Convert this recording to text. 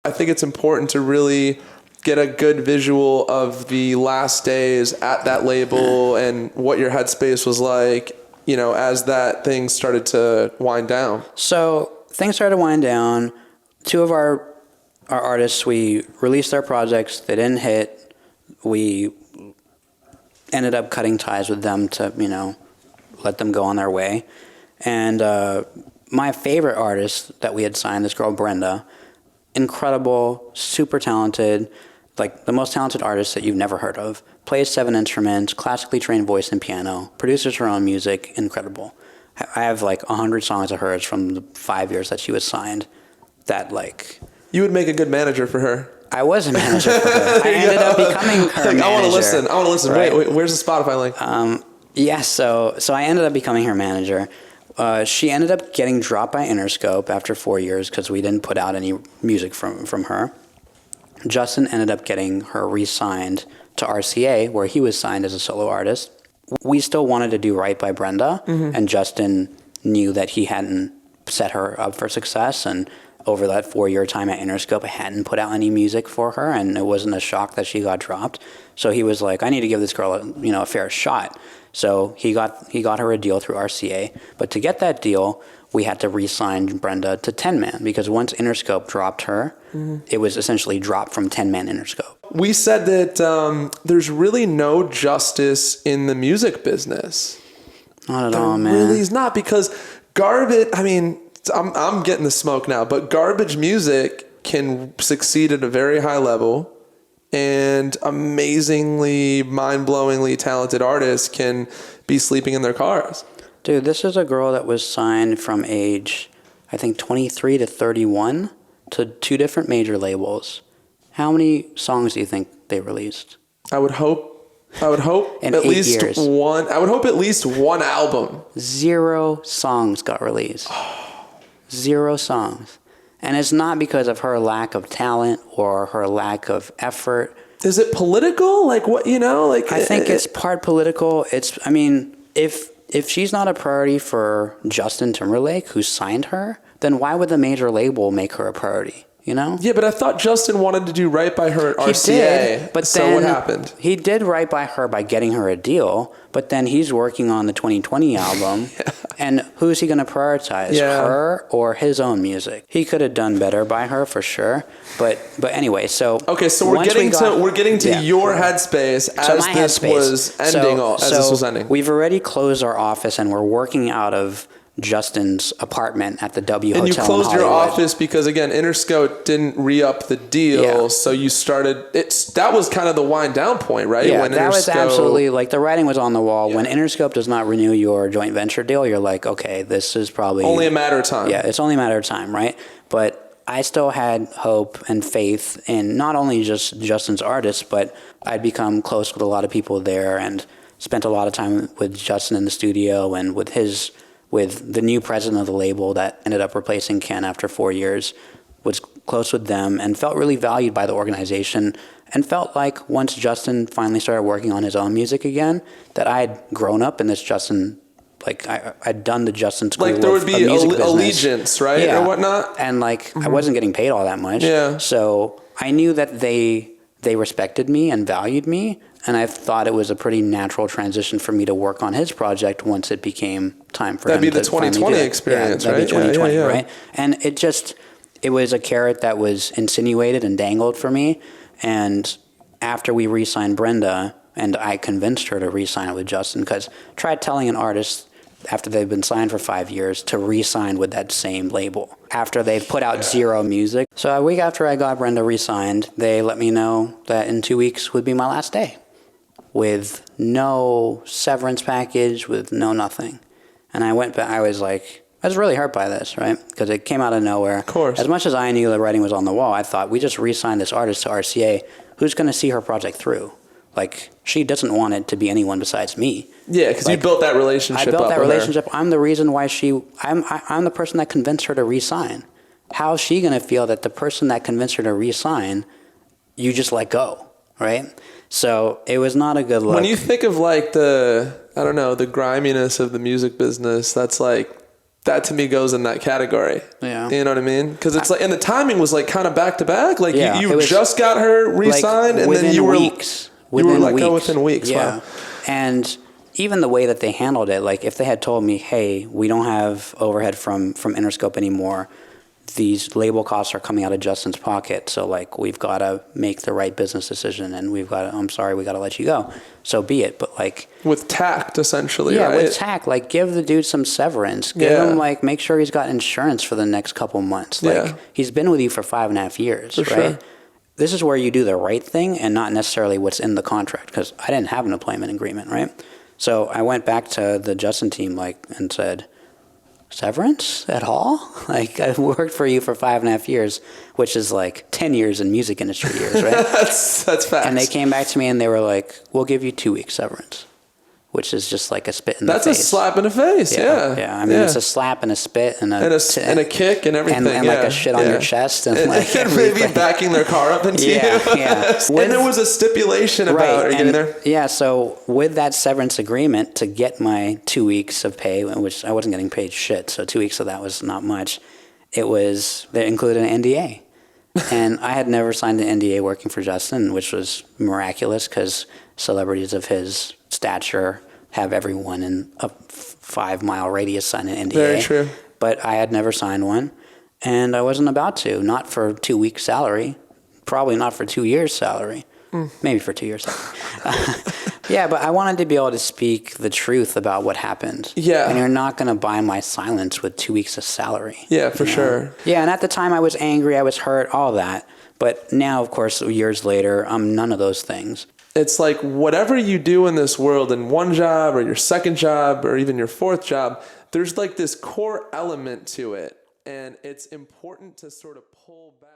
I think it's important to really get a good visual of the last days at that label and what your headspace was like, you know, as that thing started to wind down. So things started to wind down. Two of our artists, we released their projects. They didn't hit. We ended up cutting ties with them to, you know, let them go on their way. And my favorite artist that we had signed, this girl Brenda, incredible, super talented, like the most talented artist that you've never heard of, plays 7 instruments, classically trained voice and piano, produces her own music, incredible. I have like 100 songs of hers from the 5 years that she was signed that like... You would make a good manager for her. I was a manager for her. I ended up becoming her manager. I want to listen. Right? Wait, where's the Spotify link? Yeah, so I ended up becoming her manager. She ended up getting dropped by Interscope after 4 years because we didn't put out any music from her. Justin ended up getting her re-signed to RCA, where he was signed as a solo artist. We still wanted to do right by Brenda, and Justin knew that he hadn't set her up for success, and over that 4-year time at Interscope, I hadn't put out any music for her, and it wasn't a shock that she got dropped. So he was like, I need to give this girl a fair shot. So he got her a deal through RCA. But to get that deal, we had to re-sign Brenda to 10-man, because once Interscope dropped her, it was essentially dropped from 10-man Interscope. We said that there's really no justice in the music business. Not at all, man. There really is not, because garbage, I mean, I'm getting the smoke now, but garbage music can succeed at a very high level, and amazingly, mind-blowingly talented artists can be sleeping in their cars. Dude, this is a girl that was signed from age, I think, 23 to 31 to 2 different major labels. How many songs do you think they released? I would hope in at 8 least years. one. I would hope at least one album. 0 songs got released. 0 songs. And it's not because of her lack of talent or her lack of effort. Is it political? Like what, like I think it's part political. I mean, if she's not a priority for Justin Timberlake, who signed her, then why would the major label make her a priority? You know? Yeah, but I thought Justin wanted to do right by her at RCA. He did, but so then what happened? He did right by her by getting her a deal, but then he's working on the 2020 album, and who's he going to prioritize, her or his own music? He could have done better by her for sure, but anyway, so okay, so we're getting to your headspace as this was ending. We've already closed our office and we're working out of Justin's apartment at the W Hotel in Hollywood. And you closed your office because, again, Interscope didn't re-up the deal, so you started... That was kind of the wind-down point, right? Yeah, that was absolutely... Like, the writing was on the wall. Yeah. When Interscope does not renew your joint venture deal, you're like, okay, this is probably... Only a matter of time. Yeah, it's only a matter of time, right? But I still had hope and faith in not only just Justin's artists, but I'd become close with a lot of people there and spent a lot of time with Justin in the studio and with the new president of the label that ended up replacing Ken after 4 years, was close with them and felt really valued by the organization, and felt like once Justin finally started working on his own music again, that I had grown up in this Justin, like I'd done the Justin school like there would be allegiance, right? Yeah. Or whatnot. And like I wasn't getting paid all that much. Yeah. So I knew that they respected me and valued me. And I thought it was a pretty natural transition for me to work on his project once it became time for him to finally do it. That'd be the 2020 experience, right? That'd be 2020, right? And it was a carrot that was insinuated and dangled for me. And after we re-signed Brenda, and I convinced her to re-sign it with Justin, because try telling an artist after they've been signed for 5 years to re-sign with that same label after they've put out 0 music. So a week after I got Brenda re-signed, they let me know that in 2 weeks would be my last day, with no severance package, with no nothing. And I went back, I was really hurt by this, right? Because it came out of nowhere. Of course. As much as I knew the writing was on the wall, I thought, we just re-signed this artist to RCA. Who's going to see her project through? Like, she doesn't want it to be anyone besides me. Yeah, because you built that relationship up. I built that relationship. I'm the reason why I'm the person that convinced her to re-sign. How's she going to feel that the person that convinced her to re-sign, you just let go, right? So it was not a good look. When you think of like the griminess of the music business, that's like that to me goes in that category. Yeah. You know what I mean? Because it's like, and the timing was like kind of back to back. Like Yeah, you it was just got her re-signed, like and then you were weeks. You were let go within weeks. Yeah. Wow. And even the way that they handled it, like if they had told me, hey, we don't have overhead from Interscope anymore, these label costs are coming out of Justin's pocket, so like we've got to make the right business decision, and I'm sorry, we got to let you go. So be it. But like with tact, essentially. Yeah, right? with tact, like give the dude some severance. Give him like make sure he's got insurance for the next couple months. Like he's been with you for 5.5 years, for right? Sure. This is where you do the right thing and not necessarily what's in the contract, because I didn't have an employment agreement, right? So I went back to the Justin team and said, severance at all? Like I've worked for you for 5.5 years, which is like 10 years in music industry years, right? that's facts. And they came back to me and they were like, we'll give you 2 weeks severance, which is just like a spit in the face. That's a slap in the face, Yeah, I mean, it's a slap and a spit and a kick and everything. And like a shit on your chest. And like maybe backing their car up into you. Yeah. And there was a stipulation about, are you getting there? Yeah, so with that severance agreement to get my 2 weeks of pay, which I wasn't getting paid shit, so 2 weeks of that was not much, they included an NDA. And I had never signed an NDA working for Justin, which was miraculous because celebrities of his stature have everyone in a 5-mile radius sign an NDA. Very true. But I had never signed one, and I wasn't about to. Not for 2 weeks' salary, probably not for 2 years' salary, maybe for 2 years' salary. Yeah, but I wanted to be able to speak the truth about what happened. Yeah. And you're not going to buy my silence with 2 weeks of salary. Yeah, for sure. Yeah, and at the time I was angry, I was hurt, all that. But now, of course, years later, I'm none of those things. It's like whatever you do in this world, in one job or your second job or even your fourth job, there's like this core element to it. And it's important to sort of pull back.